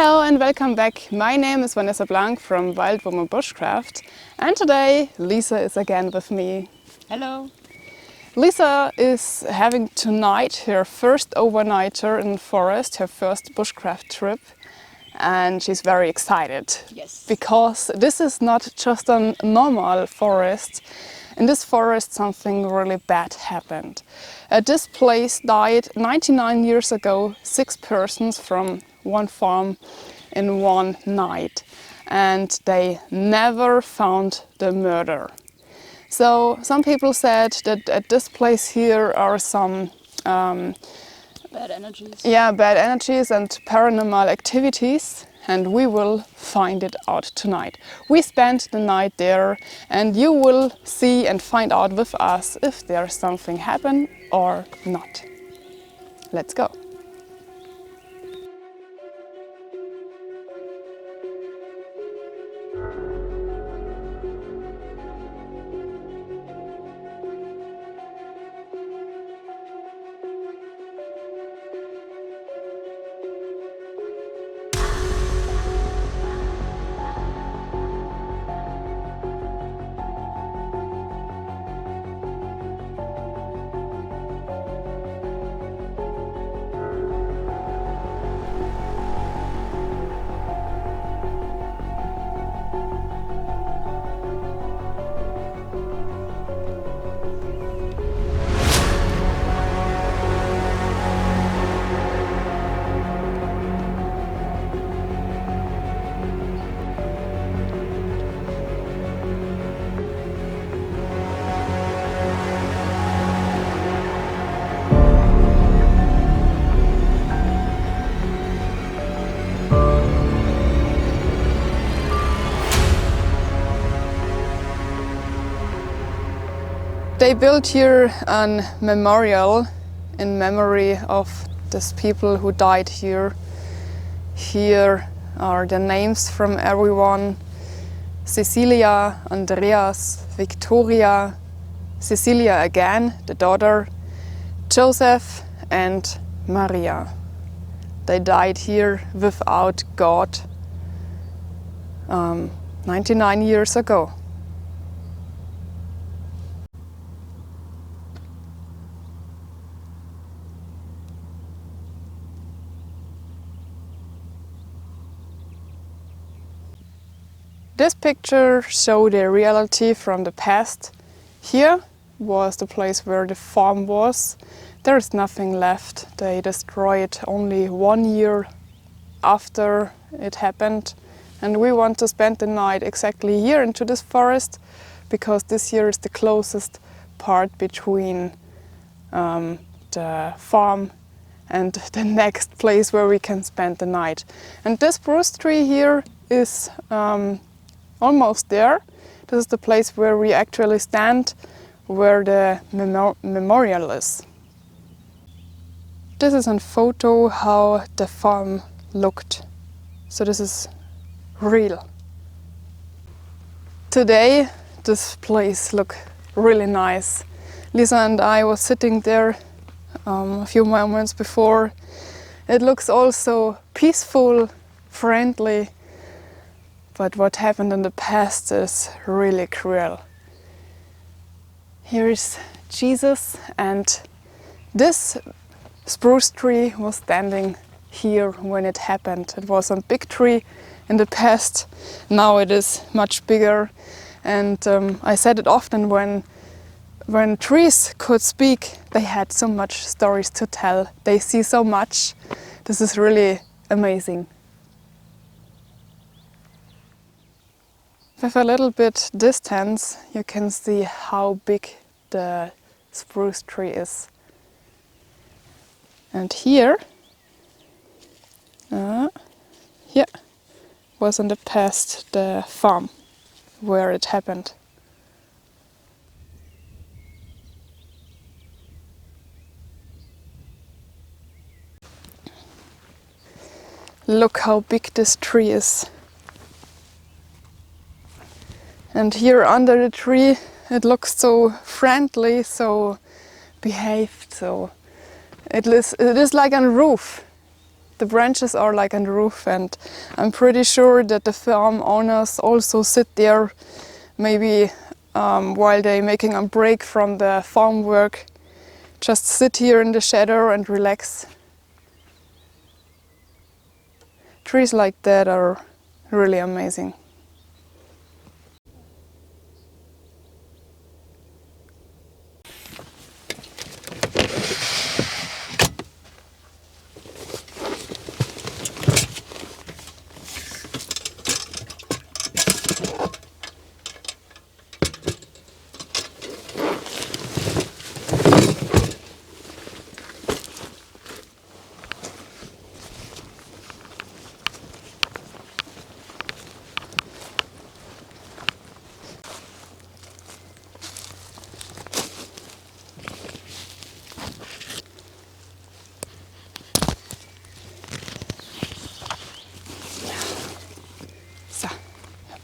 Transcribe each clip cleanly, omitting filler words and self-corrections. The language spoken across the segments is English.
Hello and welcome back. My name is Vanessa from Wild Bushcraft, and today Lisa is again with me. Hello. Lisa is having tonight her first overnighter in the forest, her first bushcraft trip, and she's very excited. Yes. Because this is not just a normal forest. In this forest something really bad happened. At this place died 99 years ago 6 persons from one farm in one night, and they never found the murderer. So some people said that at this place here are some bad energies. Yeah, bad energies and paranormal activities, and we will find it out tonight. We spent the night there, and you will see and find out with us if there's something happen or not. Let's go. They built here a memorial in memory of these people who died here. Here are the names from everyone: Cecilia, Andreas, Victoria, Cecilia again, the daughter, Joseph and Maria. They died here without God 99 years ago. This picture shows the reality from the past. Here was the place where the farm was. There is nothing left. They destroyed only 1 year after it happened. And we want to spend the night exactly here into this forest, because this here is the closest part between the farm and the next place where we can spend the night. And this spruce tree here is almost there. This is the place where we actually stand, where the memorial is. This is a photo how the farm looked. So this is real. Today this place looks really nice. Lisa and I was sitting there a few moments before. It looks also peaceful, friendly. But what happened in the past is really cruel. Here is Jesus, and this spruce tree was standing here when it happened. It was a big tree in the past. Now it is much bigger. And I said it often, when trees could speak, they had so much stories to tell. They see so much. This is really amazing. With a little bit distance, you can see how big the spruce tree is. And here was in the past the farm where it happened. Look how big this tree is. And here under the tree it looks so friendly, so behaved, so it is like a roof. The branches are like on the roof, and I'm pretty sure that the farm owners also sit there, maybe while they're making a break from the farm work. Just sit here in the shadow and relax. Trees like that are really amazing.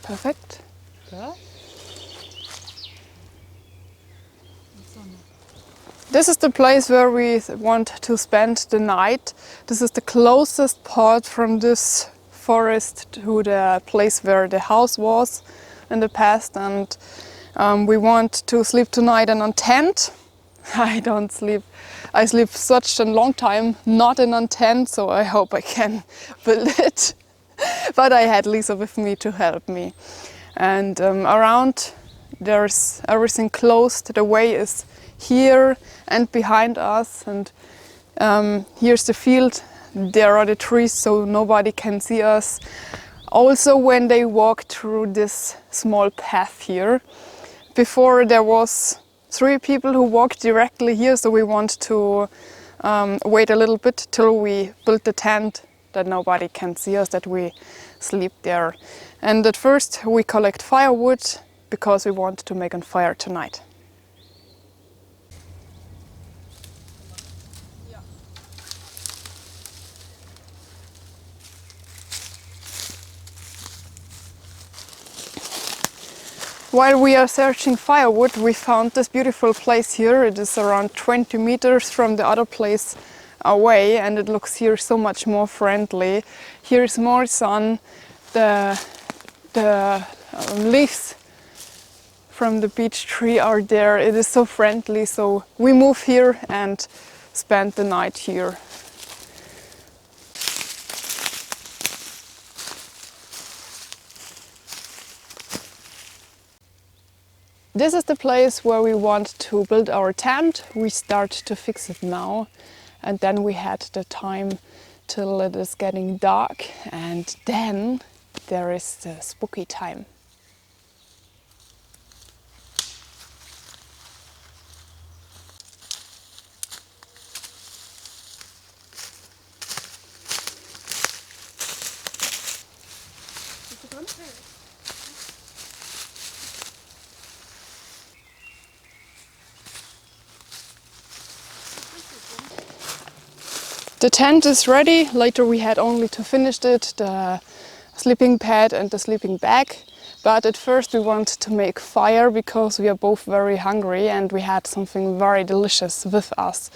Perfect. This is the place where we want to spend the night. This is the closest part from this forest to the place where the house was in the past, and we want to sleep tonight in a tent. I don't sleep. I sleep such a long time not in a tent, so I hope I can build it. But I had Lisa with me to help me. And around there's everything closed. The way is here and behind us, and here's the field. There are the trees, so nobody can see us. Also, when they walk through this small path here, before there was 3 people who walked directly here, so we want to wait a little bit till we build the tent, that nobody can see us, that we sleep there. And at first we collect firewood because we want to make a fire tonight. While we are searching firewood, we found this beautiful place here. It is around 20 meters from the other place away, and it looks here so much more friendly. Here is more sun. The leaves from the beech tree are there. It is so friendly, so we move here and spend the night here. This is the place where we want to build our tent. We start to fix it now, and then we had the time till it is getting dark, and then there is the spooky time. The tent is ready. Later we had only to finish it, the sleeping pad and the sleeping bag. But at first we want to make fire because we are both very hungry and we had something very delicious with us.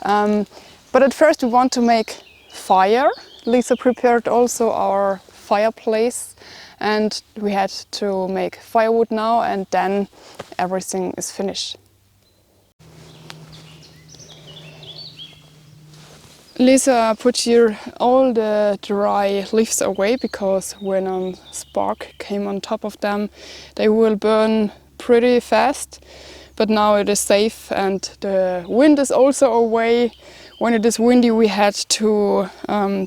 But at first we want to make fire. Lisa prepared also our fireplace, and we had to make firewood now, and then everything is finished. Lisa put here all the dry leaves away because when a spark came on top of them, they will burn pretty fast. But now it is safe and the wind is also away. When it is windy, we had to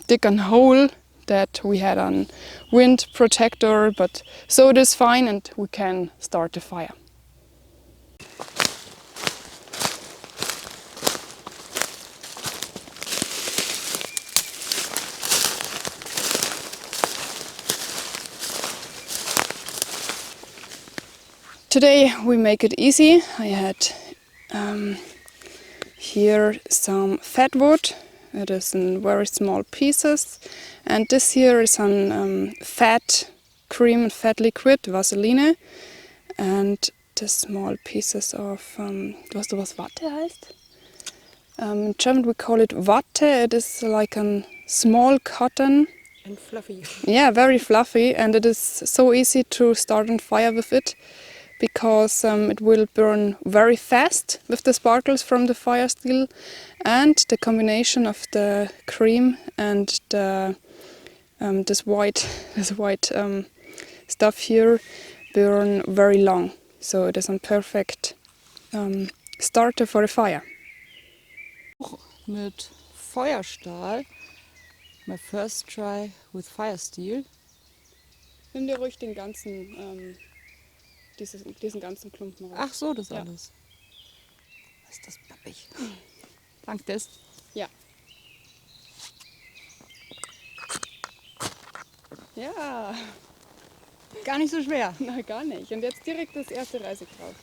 dig a hole that we had a wind protector, but so it is fine and we can start the fire. Today we make it easy. I had here some fat wood. It is in very small pieces, and this here is some fat cream and fat liquid, Vaseline, and the small pieces of, weißt du was Watte heißt? In German we call it Watte. It is like an small cotton. And fluffy. Yeah, very fluffy, and it is so easy to start on fire with it because it will burn very fast with the sparkles from the fire steel, and the combination of the cream and the this white stuff here burn very long. So it is a perfect starter for a fire. Mit Feuerstahl. My first try with fire steel. Nimm dir ruhig den ganzen, diesen ganzen Klumpen raus. Ach so, das Ja. alles. Was ist das pappig? Langt das? Ja. Ja, Gar nicht so schwer. na gar nicht. Und jetzt direkt das erste Reisig drauf.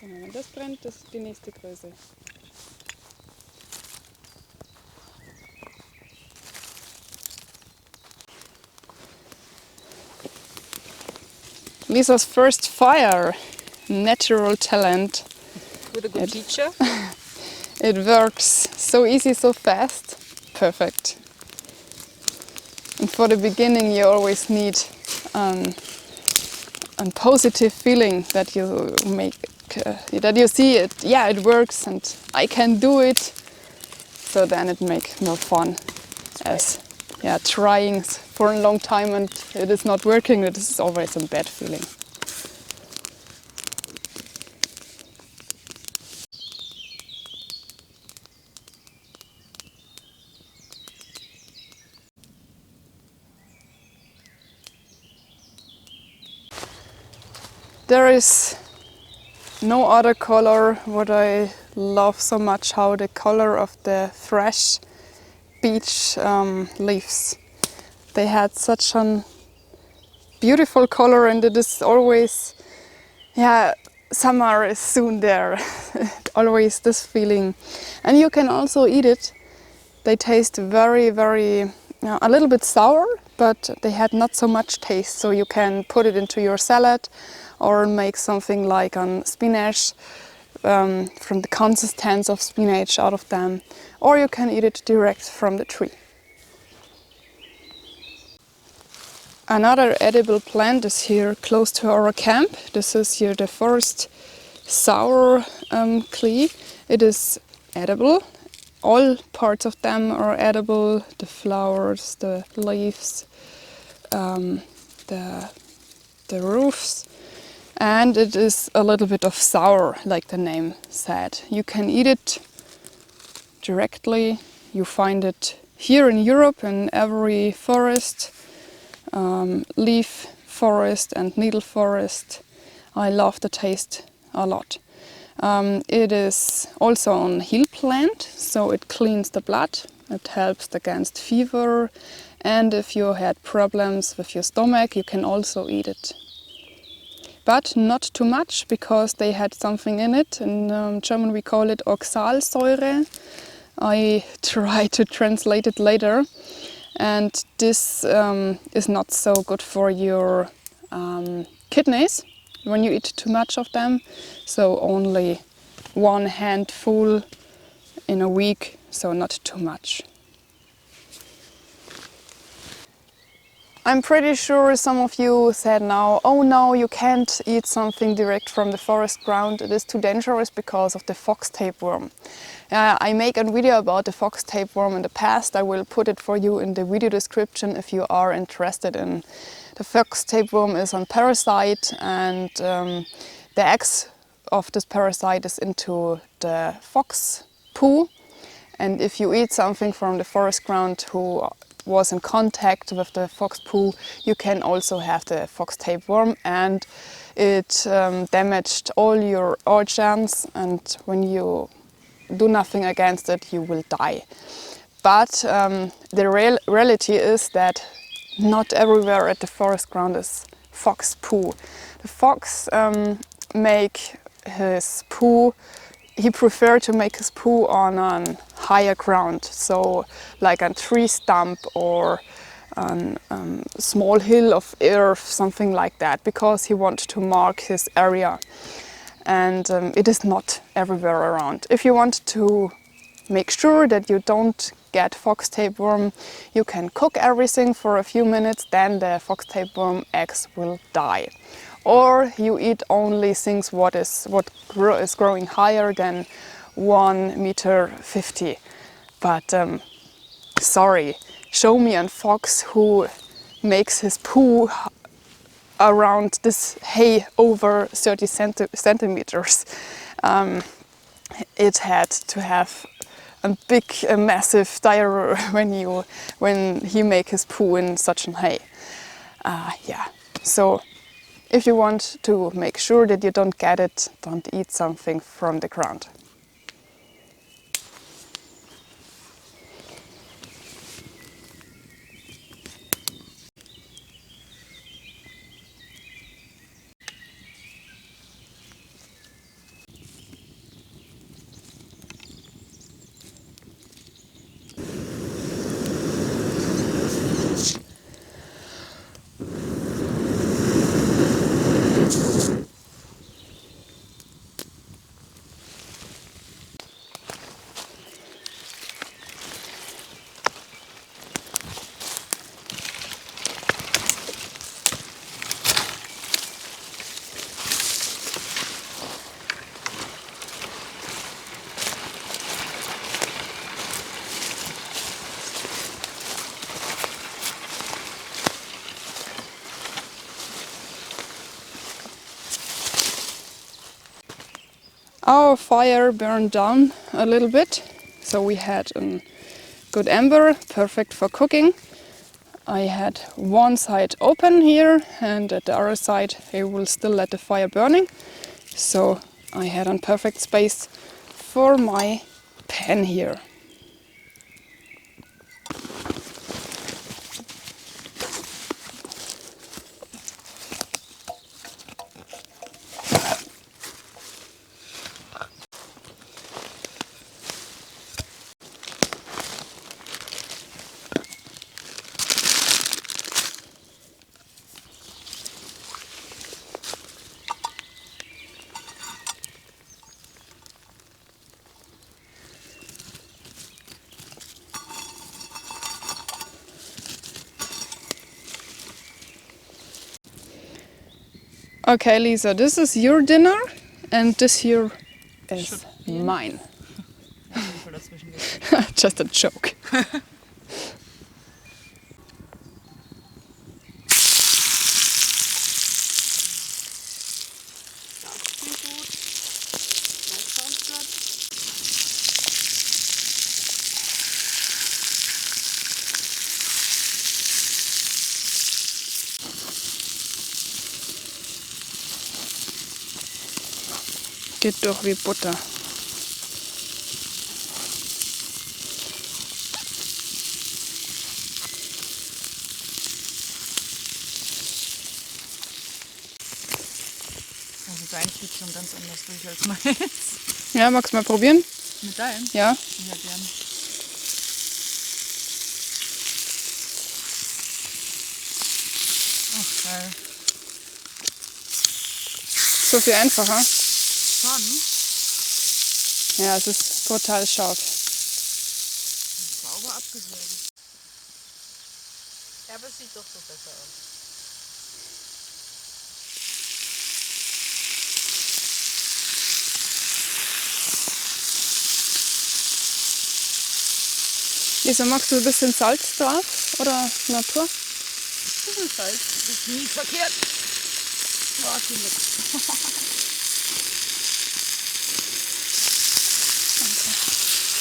Genau, wenn das brennt, das ist die nächste Größe. Lisa's first fire, natural talent. With a good teacher. It works so easy, so fast. Perfect. And for the beginning you always need a positive feeling that you make, that you see it, yeah, it works and I can do it. So then it makes more fun. As yeah, trying for a long time and it is not working, it is always a bad feeling. There is no other color what I love so much, how the color of the fresh beech leaves. They had such a beautiful color and it is always, yeah, summer is soon there. Always this feeling. And you can also eat it. They taste very, very, a little bit sour, but they had not so much taste. So you can put it into your salad or make something like on spinach, from the consistency of spinach out of them. Or you can eat it direct from the tree. Another edible plant is here close to our camp. This is here the first sour klee. It is edible. All parts of them are edible. The flowers, the leaves, the roofs. And it is a little bit of sour, like the name said. You can eat it directly. You find it here in Europe in every forest. Leaf forest and needle forest. I love the taste a lot. It is also a heal plant, so it cleans the blood, it helps against fever, and if you had problems with your stomach, you can also eat it. But not too much, because they had something in it. In German we call it Oxalsäure. I try to translate it later. And this is not so good for your kidneys when you eat too much of them. So only one handful in a week, so not too much. I'm pretty sure some of you said now, oh no, you can't eat something direct from the forest ground. It is too dangerous because of the fox tapeworm. I make a video about the fox tapeworm in the past. I will put it for you in the video description if you are interested in. The fox tapeworm is a parasite, and the eggs of this parasite is into the fox poo. And if you eat something from the forest ground who was in contact with the fox poo, you can also have the fox tapeworm, and it damaged all your organs, and when you do nothing against it, you will die. But the reality is that not everywhere at the forest ground is fox poo. The fox make his poo, he prefer to make his poo on a higher ground, so like a tree stump or a small hill of earth, something like that, because he wants to mark his area. and it is not everywhere around. If you want to make sure that you don't get fox tapeworm, you can cook everything for a few minutes, then the fox tapeworm eggs will die. Or you eat only things what is growing higher than 1.50 meter. But sorry, show me a fox who makes his poo around this hay over 30 centimeters. It had to have a big, massive diarrhea when he make his poo in such an hay. Yeah, so if you want to make sure that you don't get it, don't eat something from the ground. Our fire burned down a little bit, so we had a good ember, perfect for cooking. I had one side open here, and at the other side I will still let the fire burning. So I had a perfect space for my pan here. Okay, Lisa, this is your dinner and this here is mine. Just a joke. Geht doch wie Butter. Also dein geht schon ganz anders durch als meins. Ja, magst du mal probieren? Mit deinem? Ja. Ja, gern. Ach, geil. So viel einfacher. Schon? Ja, es ist total scharf. Sauber abgesägt. Ja, aber es sieht doch so besser aus. Lisa, magst du ein bisschen Salz drauf oder Natur? Ein bisschen Salz ist nie verkehrt. Oh, viel Glück.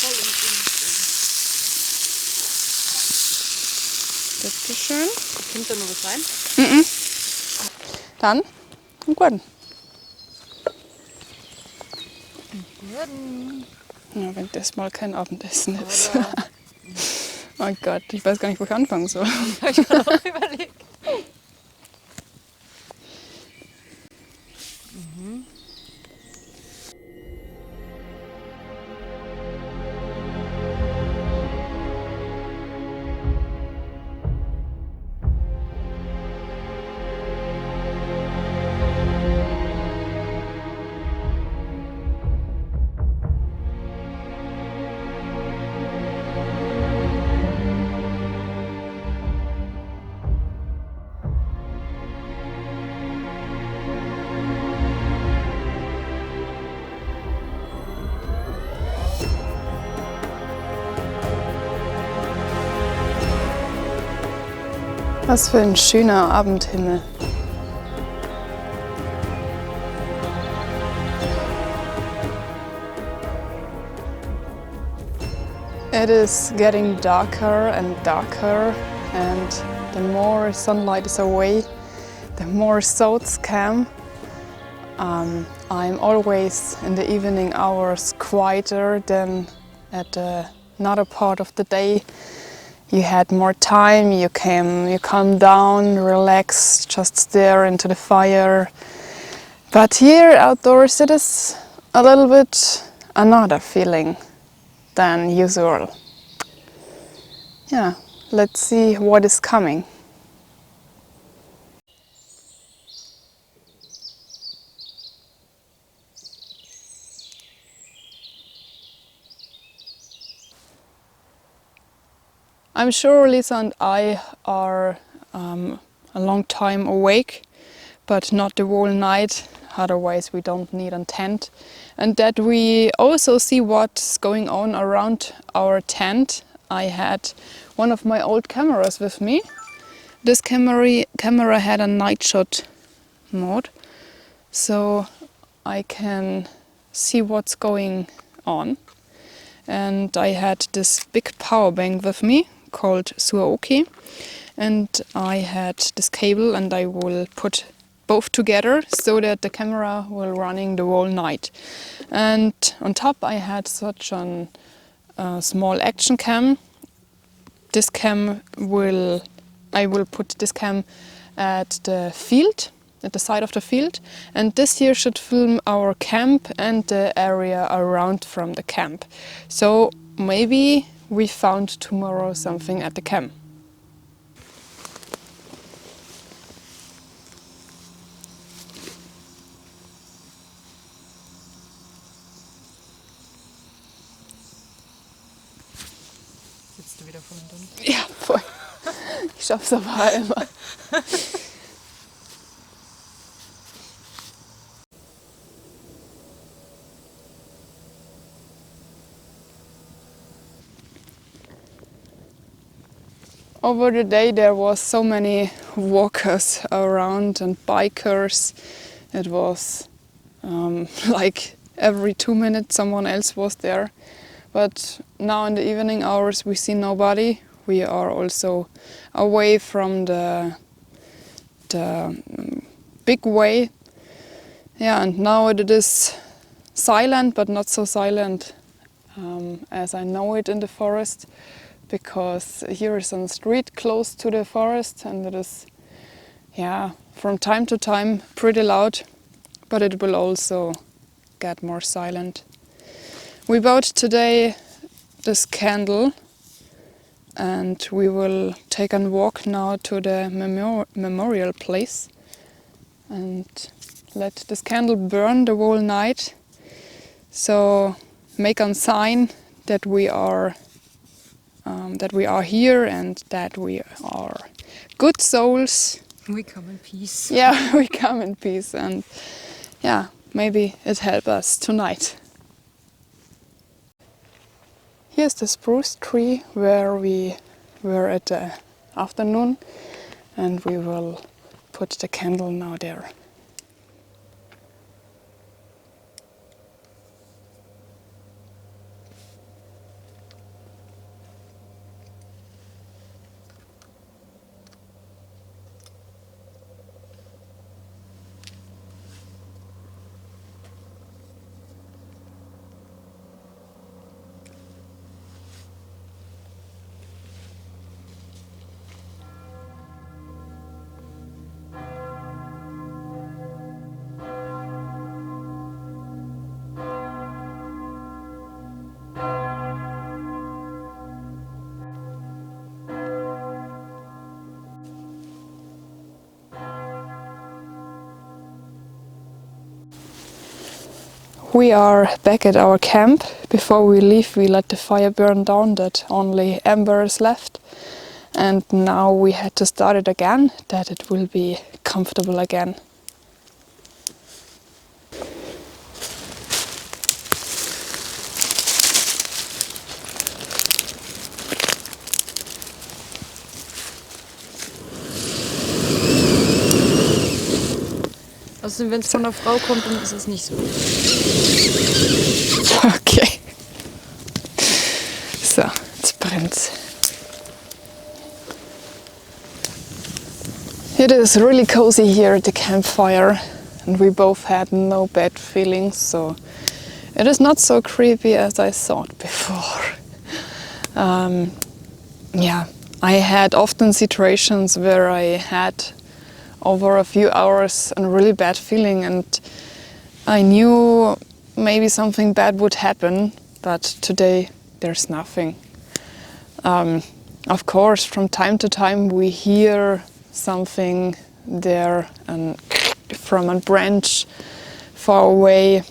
Voll im Grün. Bitteschön. Kommt da noch was rein? Mhm. Dann, einen guten. Ja, wenn das mal kein Abendessen ist. Oh Gott, ich weiß gar nicht, wo ich anfangen soll. Ich habe auch überlegt. Was für ein schöner Abendhimmel. It is getting darker and darker, and the more sunlight is away, the more thoughts come. I'm always in the evening hours quieter than at another part of the day. You had more time, you calm down, relax, just stare into the fire. But here outdoors it is a little bit another feeling than usual. Yeah, let's see what is coming. I'm sure Lisa and I are a long time awake, but not the whole night, otherwise we don't need a tent. And that we also see what's going on around our tent. I had one of my old cameras with me. This camera had a night shot mode, so I can see what's going on. And I had this big power bank with me called Suaoki, and I had this cable, and I will put both together so that the camera will running the whole night. And on top I had such a small action cam. This cam I will put this cam at the field, at the side of the field, and this here should film our camp and the area around from the camp. So maybe we found tomorrow something at the camp. Sitzt du wieder voll und dann? Ja, voll. Ich schaff's aber immer. Over the day there was so many walkers around and bikers. It was like every 2 minutes someone else was there. But now in the evening hours we see nobody. We are also away from the big way. Yeah, and now it is silent, but not so silent as I know it in the forest. Because here is a street close to the forest, and it is, yeah, from time to time pretty loud, but it will also get more silent. We bought today this candle, and we will take a walk now to the memorial place and let this candle burn the whole night. So make a sign that we are here and that we are good souls. We come in peace. Yeah, we come in peace, and yeah, maybe it helps us tonight. Here's the spruce tree where we were at the afternoon, and we will put the candle now there. We are back at our camp. Before we leave, we let the fire burn down, that only ember is left. And now we had to start it again, that it will be comfortable again. Außerdem, wenn es von einer Frau kommt, dann ist es nicht so. Okay. So, jetzt brennt's. It is really cozy here at the campfire, and we both had no bad feelings, so it is not so creepy as I thought before. Yeah, I had often situations where I had over a few hours a really bad feeling, and I knew maybe something bad would happen, but today there's nothing. Of course, from time to time we hear something there and from a branch far away,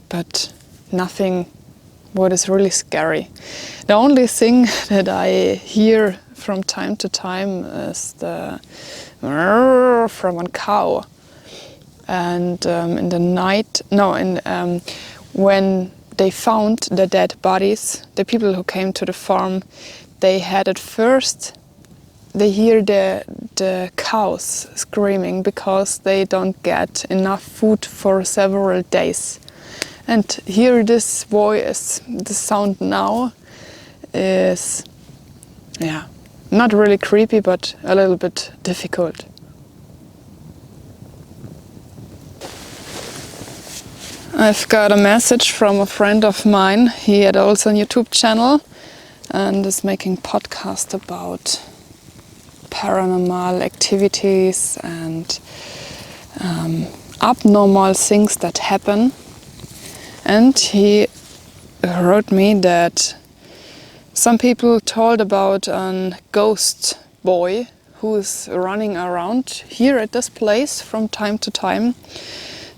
but nothing what is really scary. The only thing that I hear from time to time is the from a cow. And in the night, when they found the dead bodies, the people who came to the farm, they had at first, they hear the cows screaming because they don't get enough food for several days. And hear this voice, the sound now is, yeah, not really creepy, but a little bit difficult. I've got a message from a friend of mine. He had also a YouTube channel and is making podcasts about paranormal activities and abnormal things that happen. And he wrote me that some people told about a ghost boy who is running around here at this place from time to time.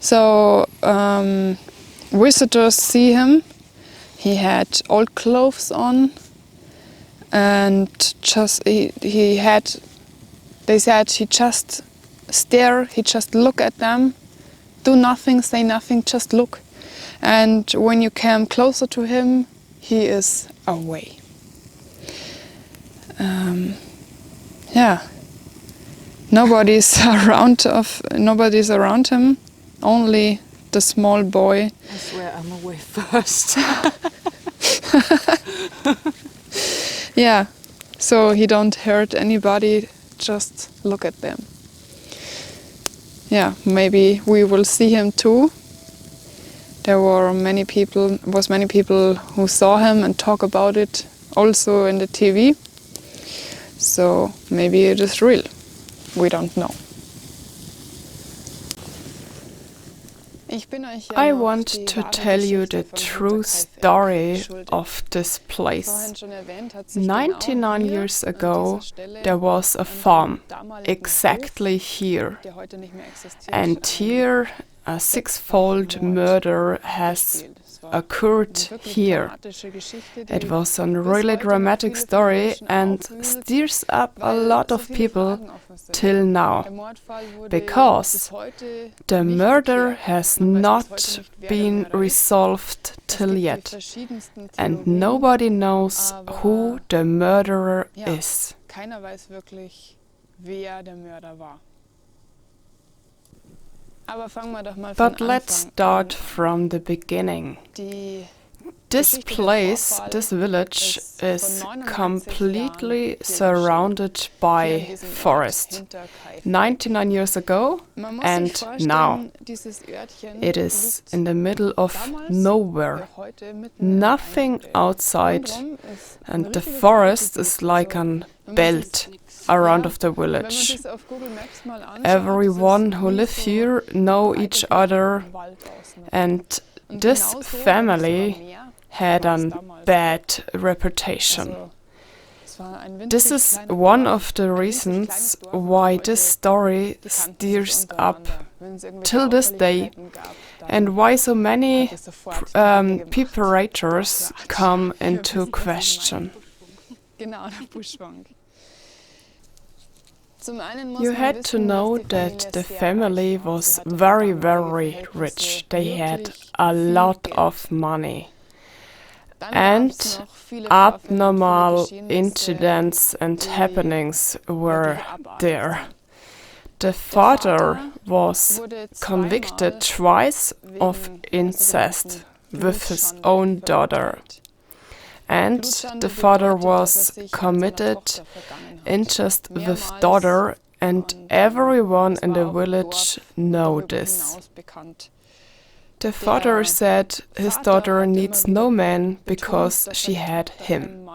So visitors see him. He had old clothes on, and they said he just stare, he just look at them, do nothing, say nothing, just look. And when you come closer to him, he is away. Yeah, nobody's around him. Only the small boy. I swear I'm away first. Yeah, so he don't hurt anybody, just look at them. Yeah, maybe we will see him too. There were many people who saw him and talk about it also in the TV. So maybe it is real. We don't know. I want to tell you the true story of this place. 99 years ago, there was a farm exactly here. And here, a sixfold murder has occurred here. It was a really dramatic story and stirs up a lot of people till now, because the murder has not been resolved till yet, and nobody knows who the murderer is. But let's start from the beginning. This place, this village, is completely surrounded by forest. 99 years ago and now. It is in the middle of nowhere. Nothing outside, and the forest is like a belt around of the village. Everyone who lives here know each other, and this family had a bad reputation. This is one of the reasons why this story stirs up till this day, and why so many preparators come into question. You had to know that the family was very, very rich. They had a lot of money. And abnormal incidents and happenings were there. The father was convicted twice of incest with his own daughter. And the father was committed incest with daughter, and everyone in the village know this. The father said his daughter needs no man because she had him.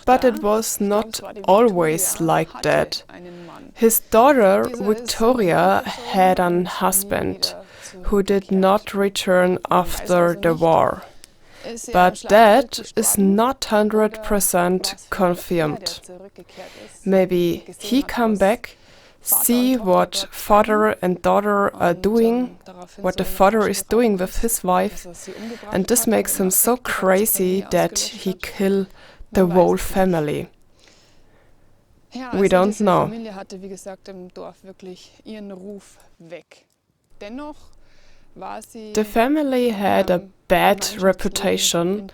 But it was not always like that. His daughter Victoria had a husband who did not return after the war. But that is not 100% confirmed. Maybe he come back, see what father and daughter are doing, what the father is doing with his wife, and this makes him so crazy that he kill the whole family. We don't know. The family had a bad reputation,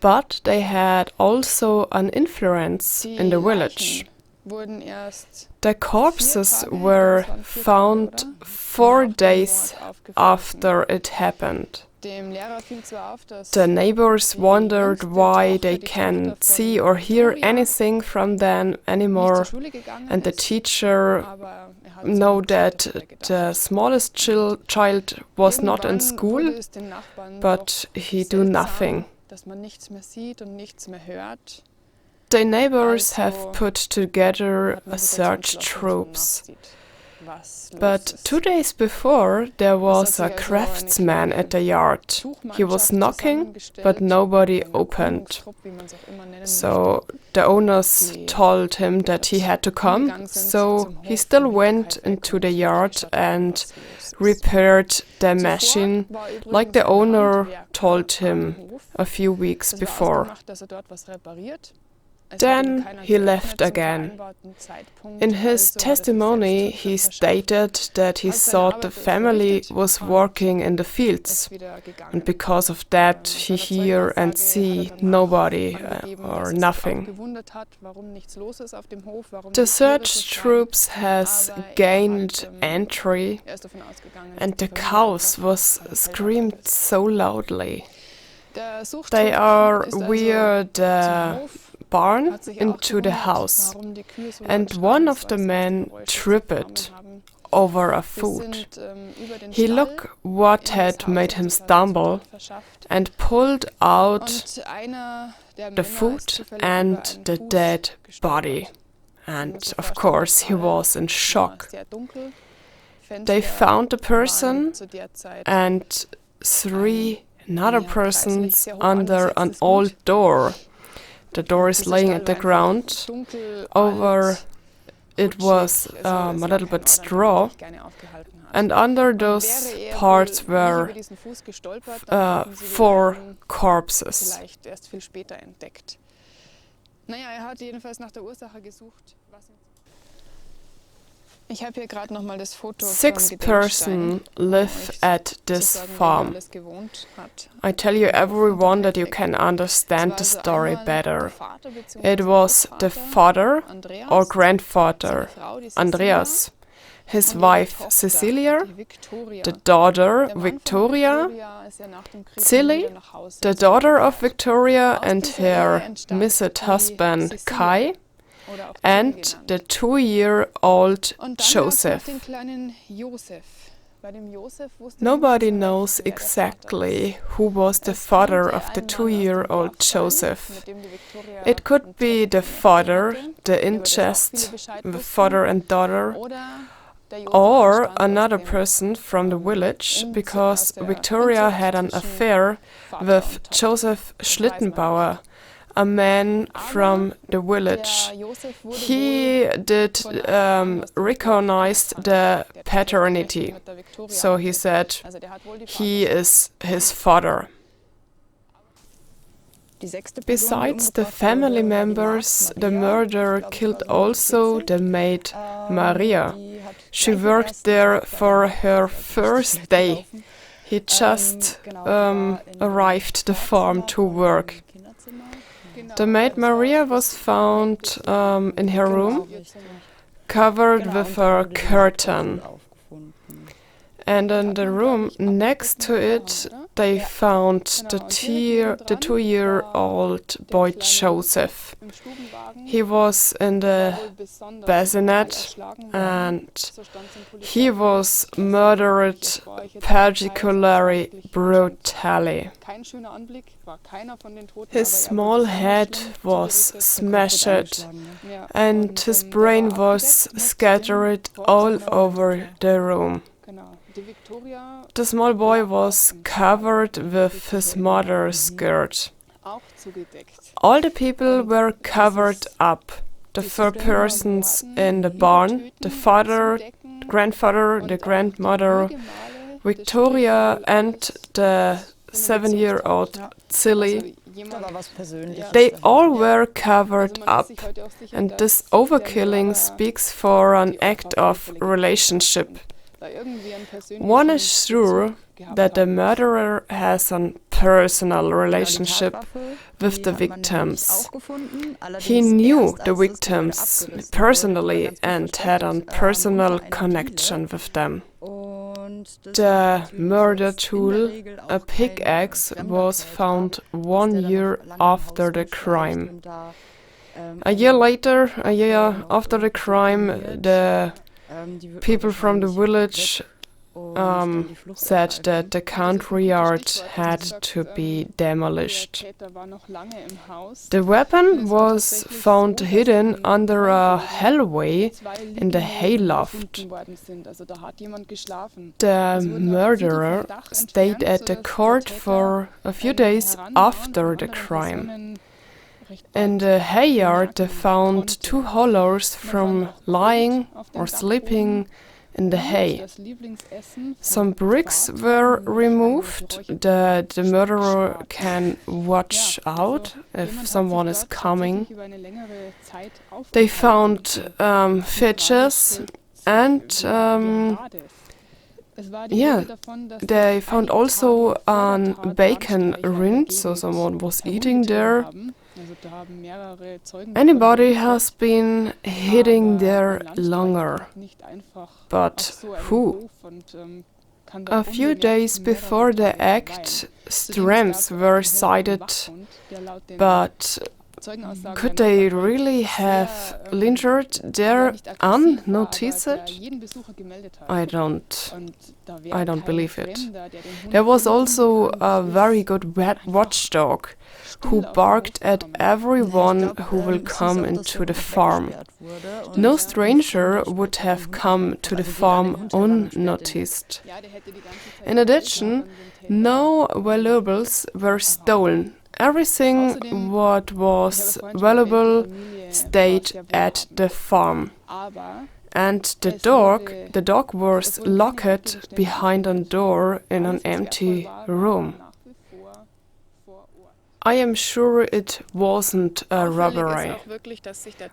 but they had also an influence in the village. The corpses were found 4 days after it happened. The neighbors wondered why they can't see or hear anything from them anymore, and the teacher know that the smallest child was not in school, but he do nothing. The neighbors have put together a search troops. But 2 days before, there was a craftsman at the yard. He was knocking, but nobody opened. So the owners told him that he had to come, so he still went into the yard and repaired the machine, like the owner told him a few weeks before. Then he left again. In his testimony, he stated that he thought the family was working in the fields, and because of that he hear and see nobody or nothing. The search troops has gained entry, and the cows was screamed so loudly. They are weird barn into the house, and one of the men tripped over a foot. He looked what had made him stumble and pulled out the foot and the dead body. And of course he was in shock. They found the person and 3 another persons under an old door. The door is laying at the ground. Over it was a little bit straw, and under those parts were 4 corpses. Six persons live at this farm. I tell you everyone that you can understand the story better. It was the father or grandfather, Andreas, his wife Cecilia, the daughter Victoria, Zilli, the daughter of Victoria and her missed husband Kai, and the 2-year-old Joseph. Nobody knows exactly who was the father of the 2-year-old Joseph. It could be the father, the incest, the father and daughter, or another person from the village, because Victoria had an affair with Joseph Schlittenbauer, a man from the village. He did recognize the paternity, so he said he is his father. Besides the family members, the murderer killed also the maid Maria. She worked there for her first day. He just arrived the farm to work. The maid Maria was found in her room, covered with a curtain. And in the room next to it, they found the 2-year-old boy Joseph. He was in the bassinet and he was murdered particularly brutally. His small head was smashed and his brain was scattered all over the room. The small boy was covered with his mother's skirt. All the people were covered up. The 4 persons in the barn, the father, the grandfather, the grandmother, Victoria and the 7-year-old Silly. They all were covered up, and this overkilling speaks for an act of relationship. One is sure that the murderer has a personal relationship with the victims. He knew the victims personally and had a personal connection with them. The murder tool, a pickaxe, was found 1 year after the crime. A year after the crime, the people from the village said that the country yard had to be demolished. The weapon was found hidden under a hallway in the hayloft. The murderer stayed at the court for a few days after the crime. In the hay yard they found 2 hollows from lying or sleeping in the hay. Some bricks were removed that the murderer can watch out if someone is coming. They found fishes and they found also a bacon rinse, so someone was eating there. Anybody has been hiding there longer, but who? A few days before the act, strands were sighted, but could they really have lingered there unnoticed? I don't believe it. There was also a very good watchdog who barked at everyone who will come into the farm. No stranger would have come to the farm unnoticed. In addition, no valuables were stolen. Everything what was valuable stayed at the farm. And the dog was locked behind a door in an empty room. I am sure it wasn't a robbery.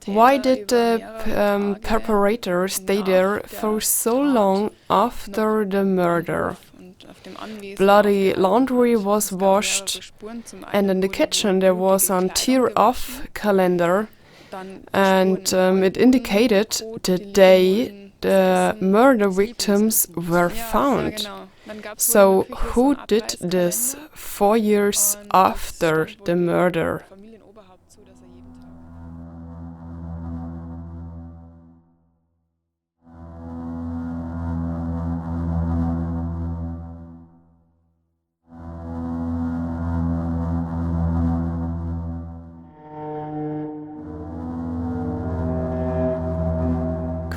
Why did the perpetrator stay there for so long after the murder? Bloody laundry was washed, and in the kitchen there was a tear-off calendar, and it indicated the day the murder victims were found. So who did this 4 years after the murder?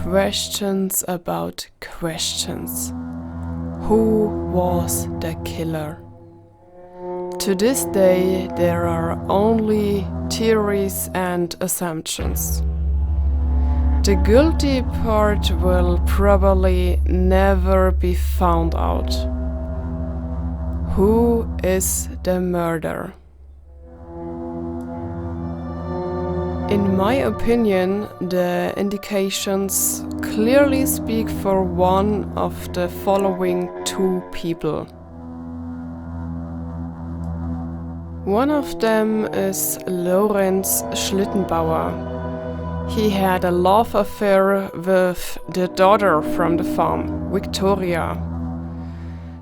Questions about questions. Who was the killer? To this day, there are only theories and assumptions. The guilty part will probably never be found out. Who is the murderer? In my opinion, the indications clearly speak for one of the following 2 people. One of them is Lorenz Schlittenbauer. He had a love affair with the daughter from the farm, Victoria.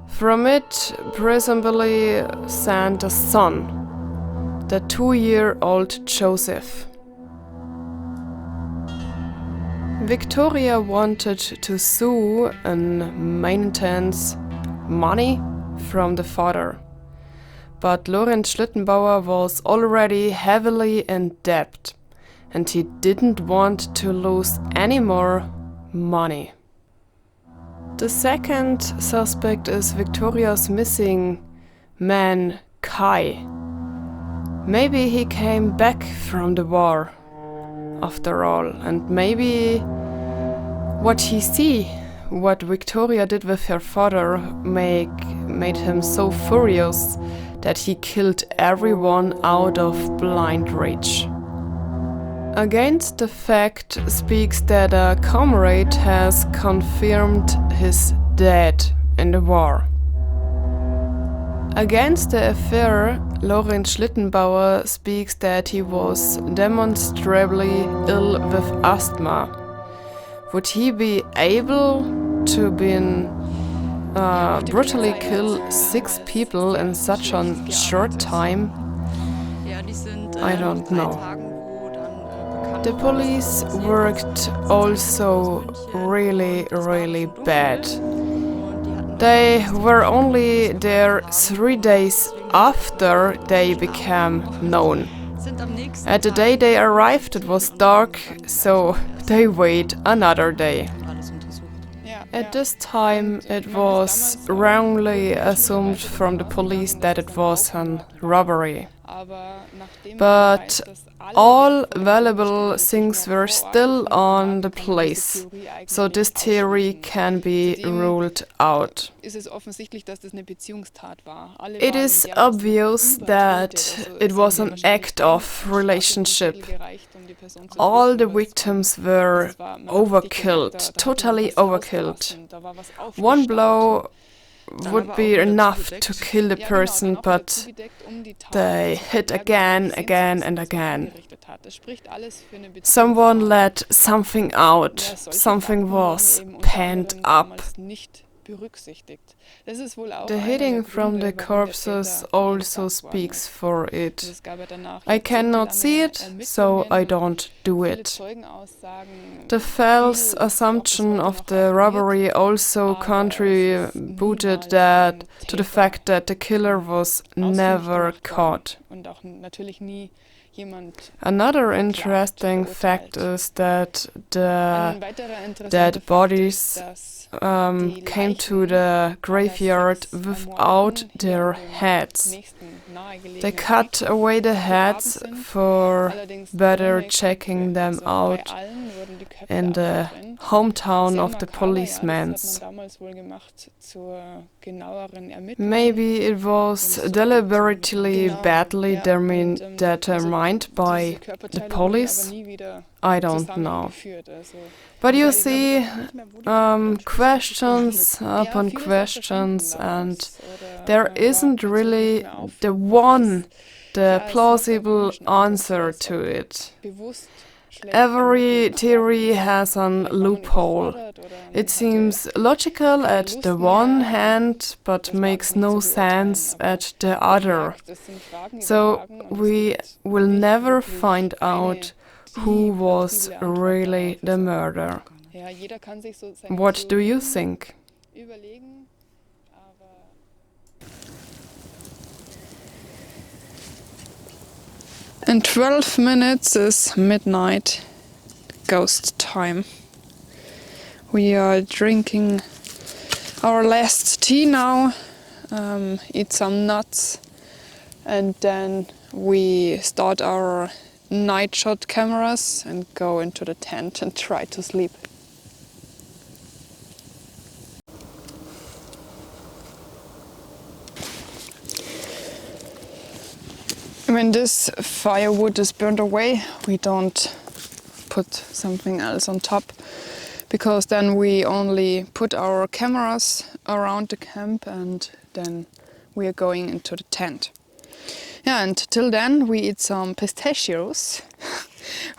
From it, presumably sent a son, the 2-year-old Joseph. Victoria wanted to sue in maintenance money from the father, but Lorenz Schlittenbauer was already heavily in debt and he didn't want to lose any more money. The second suspect is Victoria's missing man, Kai. Maybe he came back from the war, after all, and maybe what what Victoria did with her father made him so furious that he killed everyone out of blind rage. Against the fact speaks that a comrade has confirmed his death in the war. Against the affair, Lorenz Schlittenbauer speaks that he was demonstrably ill with asthma. Would he be able to brutally kill 6 people in such a short time? I don't know. The police worked also really bad. They were only there 3 days after they became known. At the day they arrived it was dark, so they wait another day. At this time it was wrongly assumed from the police that it was a robbery. But all valuable things were still on the place, so this theory can be ruled out. It is obvious that it was an act of relationship. All the victims were overkilled, totally overkilled. One blow would be enough to kill the person, but they hit again and again. Someone let something out, something was pent up. The hitting from the corpses also speaks for it. I cannot see it, so I don't do it. The false assumption of the robbery also contributed to the fact that the killer was never caught. Another interesting fact is that the dead bodies came to the graveyard without their heads. They cut away the heads for better checking them out in the hometown of the policemen. Maybe it was deliberately badly determined by the police. I don't know. But you see, questions upon questions, and there isn't really the plausible answer to it. Every theory has a loophole. It seems logical at the one hand, but makes no sense at the other. So we will never find out who was really the murderer. What do you think? In 12 minutes is midnight, ghost time. We are drinking our last tea now, eat some nuts, and then we start our night shot cameras and go into the tent and try to sleep. When this firewood is burned away, we don't put something else on top, because then we only put our cameras around the camp and then we are going into the tent. Yeah, and till then we eat some pistachios.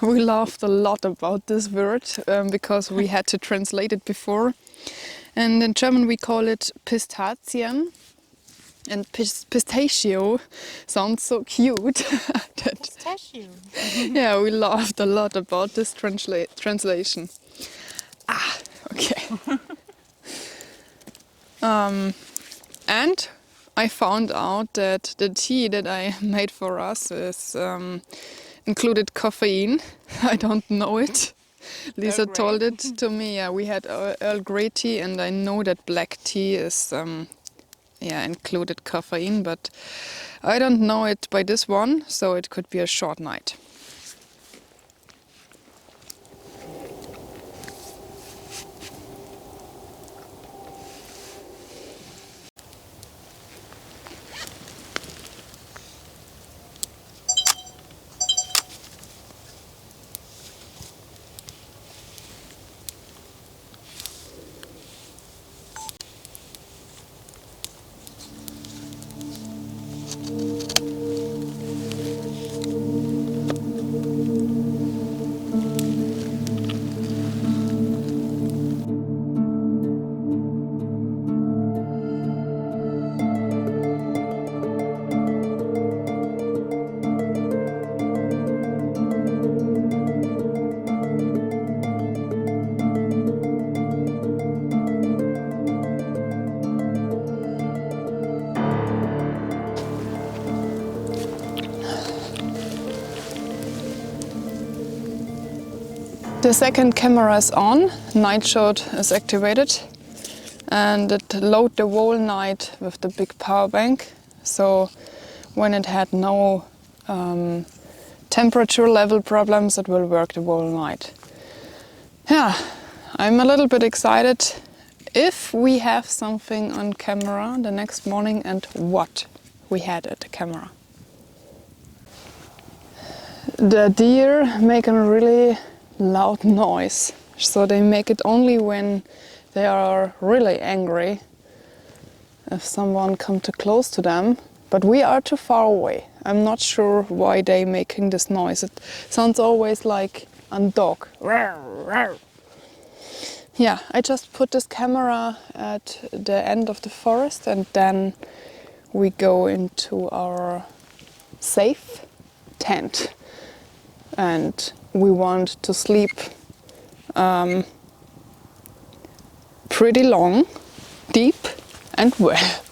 We laughed a lot about this word because we had to translate it before. And in German we call it Pistazien. And pistachio sounds so cute. That, Pistachio. yeah, we laughed a lot about this translation. Ah, okay. And I found out that the tea that I made for us is included caffeine. I don't know it. Lisa told it to me. Yeah, we had Earl Grey tea, and I know that black tea is included caffeine, but I don't know it by this one, so it could be a short night. The second camera is on, night shot is activated, and it loaded the whole night with the big power bank. So when it had no temperature level problems, it will work the whole night. Yeah, I'm a little bit excited if we have something on camera the next morning and what we had at the camera. The deer make a really loud noise, so they make it only when they are really angry, if someone come too close to them, but we are too far away. I'm not sure why they making this noise. It sounds always like a dog. Yeah, I just put this camera at the end of the forest, and then we go into our safe tent, and we want to sleep pretty long, deep and well.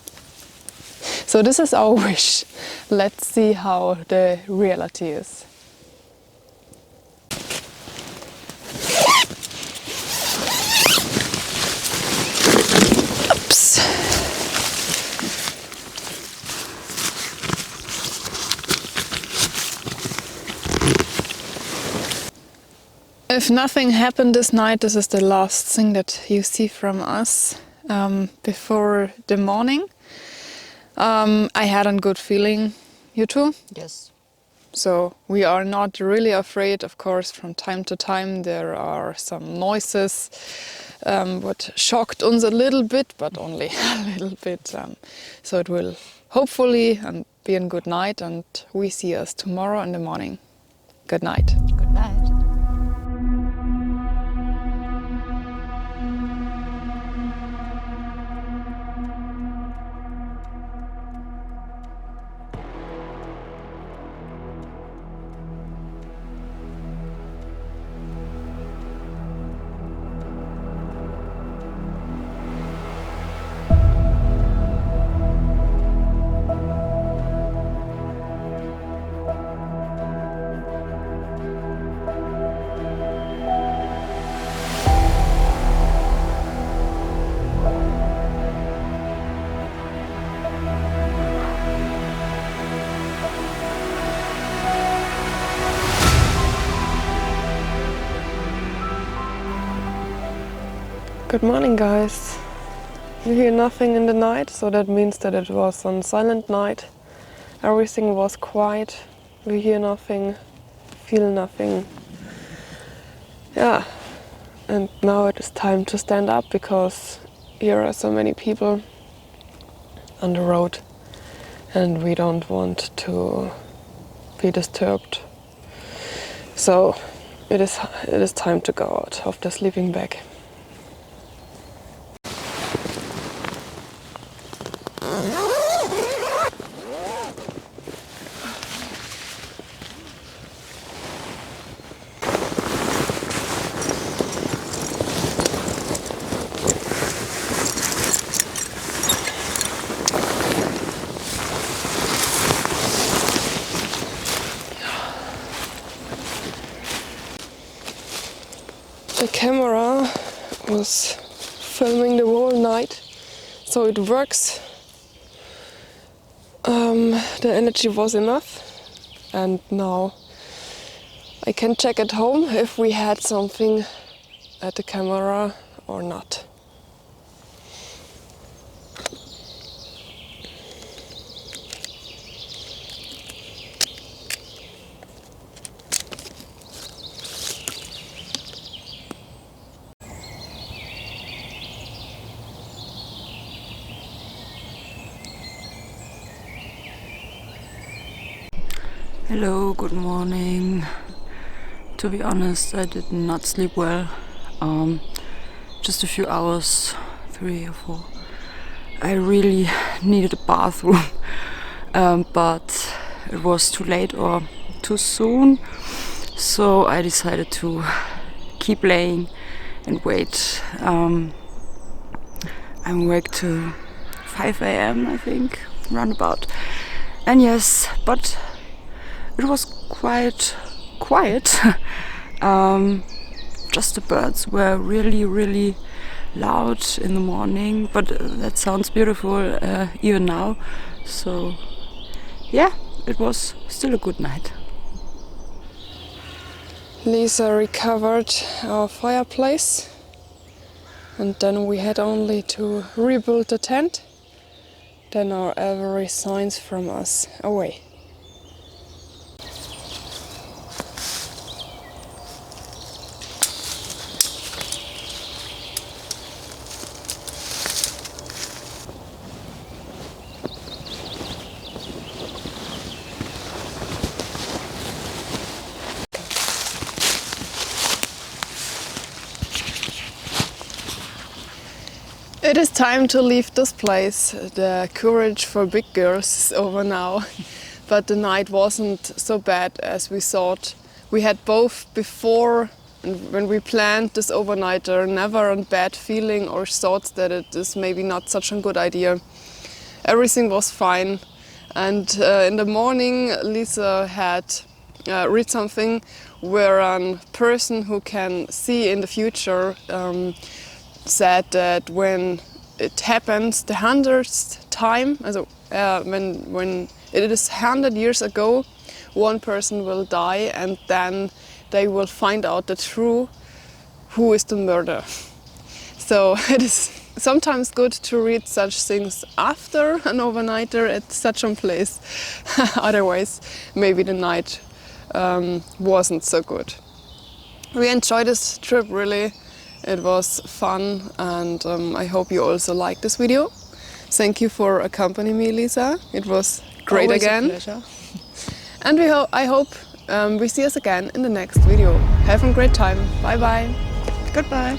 So this is our wish. Let's see how the reality is. Oops. If nothing happened this night, this is the last thing that you see from us before the morning. I had a good feeling. You too? Yes. So we are not really afraid. Of course, from time to time there are some noises what shocked us a little bit, but only a little bit. So it will hopefully be a good night, and we see us tomorrow in the morning. Good night. Good night. Good morning, guys. You hear nothing in the night, so that means that it was a silent night. Everything was quiet. We hear nothing, feel nothing. Yeah, and now it is time to stand up because here are so many people on the road, and we don't want to be disturbed. So it is time to go out of the sleeping bag. The camera was filming the whole night, so it works. The energy was enough, and now I can check at home if we had something at the camera or not. Hello, good morning. To be honest, I did not sleep well. Just a few hours, 3 or 4. I really needed a bathroom, but it was too late or too soon, so I decided to keep laying and wait. I'm awake till 5 a.m. I think, roundabout. And yes, but it was quite quiet. Just the birds were really loud in the morning, but that sounds beautiful even now. So yeah, it was still a good night. Lisa recovered our fireplace, and then we had only to rebuild the tent. Then are every signs from us away. It is time to leave this place. The courage for big girls is over now, but the night wasn't so bad as we thought. We had both before and when we planned this overnighter, never a bad feeling or thoughts that it is maybe not such a good idea. Everything was fine, and in the morning Lisa had read something where a person who can see in the future said that when it happens the 100th time, when it is 100 years ago, one person will die, and then they will find out the truth who is the murderer. So it is sometimes good to read such things after an overnighter at such a place. Otherwise, maybe the night wasn't so good. We enjoyed this trip really. It was fun, and I hope you also like this video. Thank you for accompanying me, Lisa. It was great. Always again. A pleasure. And I hope we see us again in the next video. Have a great time. Bye bye. Goodbye.